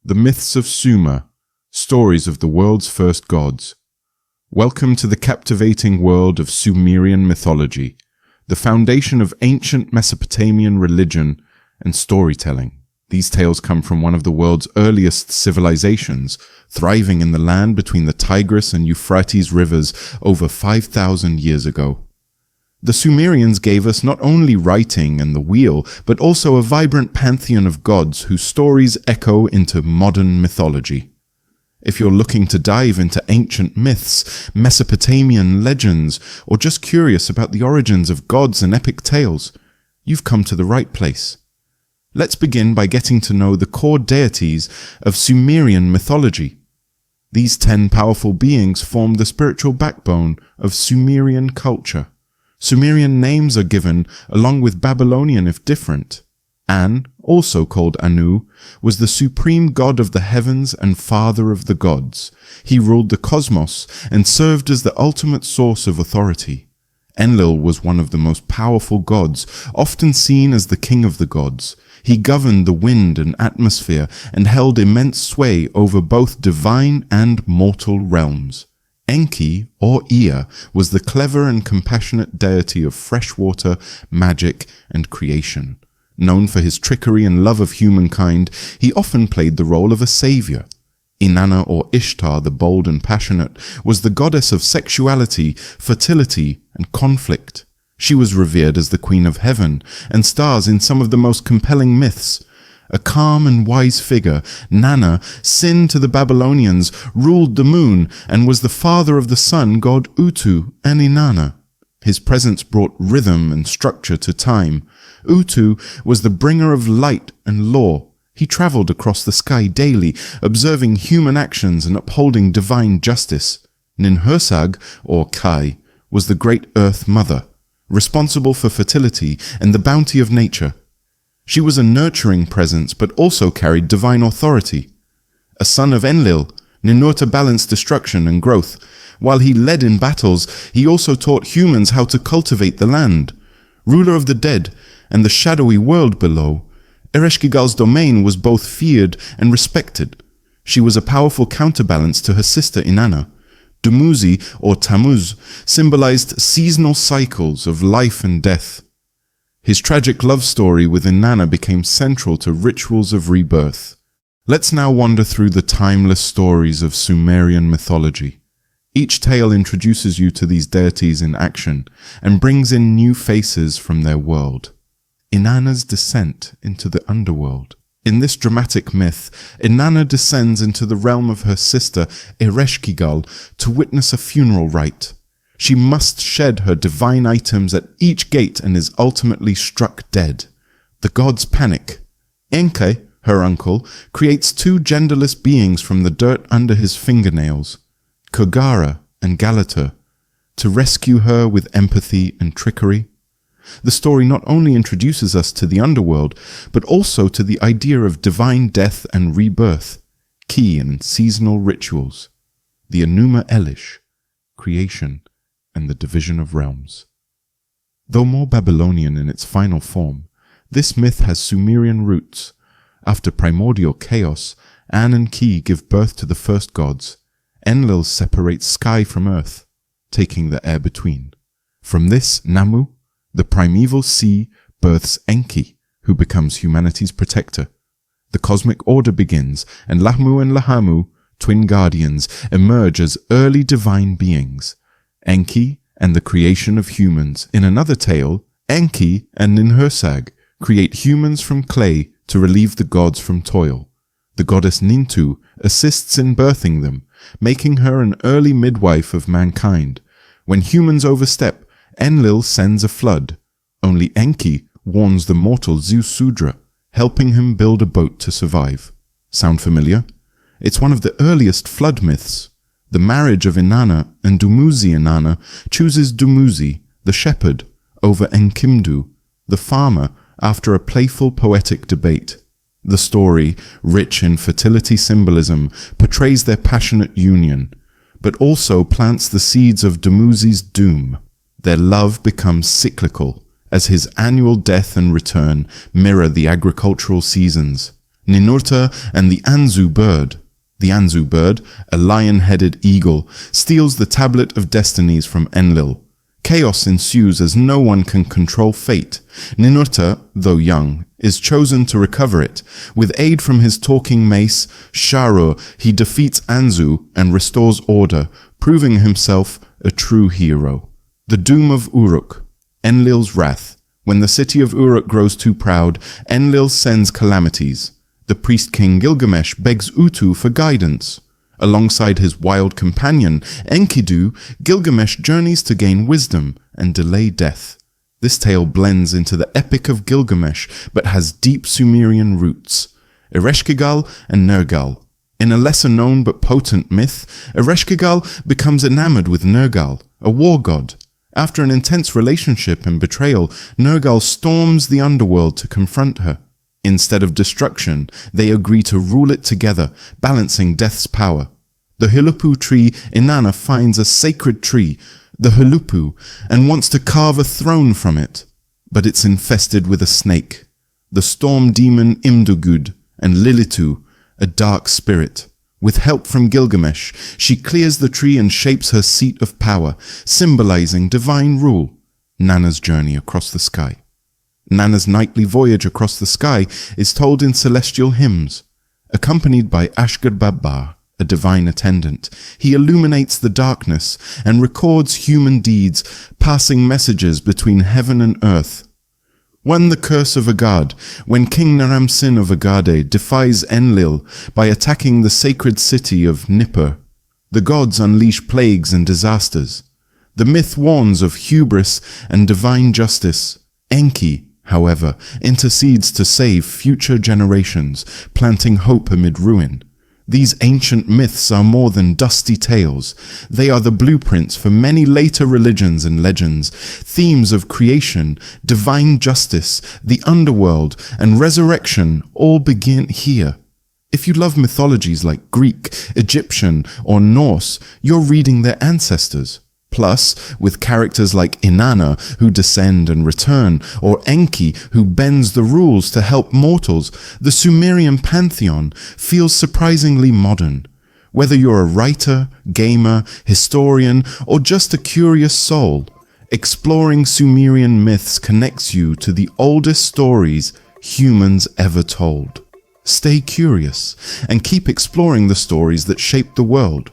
The Myths of Sumer, Stories of the World's First Gods. Welcome to the captivating world of Sumerian mythology, the foundation of ancient Mesopotamian religion and storytelling. These tales come from one of the world's earliest civilizations, thriving in the land between the Tigris and Euphrates rivers over 5,000 years ago. The Sumerians gave us not only writing and the wheel, but also a vibrant pantheon of gods whose stories echo into modern mythology. If you're looking to dive into ancient myths, Mesopotamian legends, or just curious about the origins of gods and epic tales, you've come to the right place. Let's begin by getting to know the core deities of Sumerian mythology. These 10 powerful beings form the spiritual backbone of Sumerian culture. Sumerian names are given along with Babylonian if different. An, also called Anu, was the supreme god of the heavens and father of the gods. He ruled the cosmos and served as the ultimate source of authority. Enlil was one of the most powerful gods, often seen as the king of the gods. He governed the wind and atmosphere and held immense sway over both divine and mortal realms. Enki, or Ea, was the clever and compassionate deity of fresh water, magic, and creation. Known for his trickery and love of humankind, he often played the role of a savior. Inanna, or Ishtar, the bold and passionate, was the goddess of sexuality, fertility, and conflict. She was revered as the queen of heaven, and stars in some of the most compelling myths. A calm and wise figure, Nanna, sin to the Babylonians, ruled the moon, and was the father of the sun god Utu and Inanna. His presence brought rhythm and structure to time. Utu was the bringer of light and law. He traveled across the sky daily, observing human actions and upholding divine justice. Ninurta, or Kai, was the great earth mother, responsible for fertility and the bounty of nature. She was a nurturing presence but also carried divine authority. A son of Enlil, Ninurta balanced destruction and growth. While he led in battles, he also taught humans how to cultivate the land. Ruler of the dead and the shadowy world below, Ereshkigal's domain was both feared and respected. She was a powerful counterbalance to her sister Inanna. Dumuzi, or Tammuz, symbolized seasonal cycles of life and death. His tragic love story with Inanna became central to rituals of rebirth. Let's now wander through the timeless stories of Sumerian mythology. Each tale introduces you to these deities in action and brings in new faces from their world. Inanna's descent into the underworld. In this dramatic myth, Inanna descends into the realm of her sister Ereshkigal to witness a funeral rite. She must shed her divine items at each gate and is ultimately struck dead. The gods panic. Enki, her uncle, creates 2 genderless beings from the dirt under his fingernails, Kogara and Galater, to rescue her with empathy and trickery. The story not only introduces us to the underworld, but also to the idea of divine death and rebirth, key in seasonal rituals, the Enuma Elish, creation, and the division of realms. Though more Babylonian in its final form, this myth has Sumerian roots. After primordial chaos, An and Ki give birth to the first gods. Enlil separates sky from earth, taking the air between. From this, Nammu, the primeval sea, births Enki, who becomes humanity's protector. The cosmic order begins, and Lahmu and Lahamu, twin guardians, emerge as early divine beings. Enki and the creation of humans. In another tale, Enki and Ninurta create humans from clay to relieve the gods from toil. The goddess Nintu assists in birthing them, making her an early midwife of mankind. When humans overstep, Enlil sends a flood. Only Enki warns the mortal Zeus-Sudra, helping him build a boat to survive. Sound familiar? It's one of the earliest flood myths. The marriage of Inanna and Dumuzi Inanna chooses Dumuzi, the shepherd, over Enkimdu, the farmer, after a playful poetic debate. The story, rich in fertility symbolism, portrays their passionate union, but also plants the seeds of Dumuzi's doom. Their love becomes cyclical, as his annual death and return mirror the agricultural seasons. Ninurta and the Anzu bird. The Anzu bird, a lion-headed eagle, steals the tablet of destinies from Enlil. Chaos ensues as no one can control fate. Ninurta, though young, is chosen to recover it. With aid from his talking mace, Sharo, he defeats Anzu and restores order, proving himself a true hero. The doom of Uruk, Enlil's wrath. When the city of Uruk grows too proud, Enlil sends calamities. The priest king Gilgamesh begs Utu for guidance. Alongside his wild companion, Enkidu, Gilgamesh journeys to gain wisdom and delay death. This tale blends into the Epic of Gilgamesh, but has deep Sumerian roots. Ereshkigal and Nergal. In a lesser-known but potent myth, Ereshkigal becomes enamored with Nergal, a war god. After an intense relationship and betrayal, Nergal storms the underworld to confront her. Instead of destruction, they agree to rule it together, balancing death's power. The Hulupu tree Inanna finds a sacred tree, the Hulupu, and wants to carve a throne from it. But it's infested with a snake, the storm demon Imdugud, and Lilitu, a dark spirit. With help from Gilgamesh, she clears the tree and shapes her seat of power, symbolizing divine rule. Nanna's journey across the sky. Nanna's nightly voyage across the sky is told in celestial hymns. Accompanied by Ashgar-Babbar, a divine attendant, he illuminates the darkness and records human deeds, passing messages between heaven and earth. One, the curse of Agad, when King Naram-Sin of Agade defies Enlil by attacking the sacred city of Nippur. The gods unleash plagues and disasters. The myth warns of hubris and divine justice. Enki, however, intercedes to save future generations, planting hope amid ruin. These ancient myths are more than dusty tales. They are the blueprints for many later religions and legends. Themes of creation, divine justice, the underworld, and resurrection all begin here. If you love mythologies like Greek, Egyptian, or Norse, you're reading their ancestors. Plus, with characters like Inanna, who descend and return, or Enki, who bends the rules to help mortals, the Sumerian pantheon feels surprisingly modern. Whether you're a writer, gamer, historian, or just a curious soul, exploring Sumerian myths connects you to the oldest stories humans ever told. Stay curious, and keep exploring the stories that shaped the world.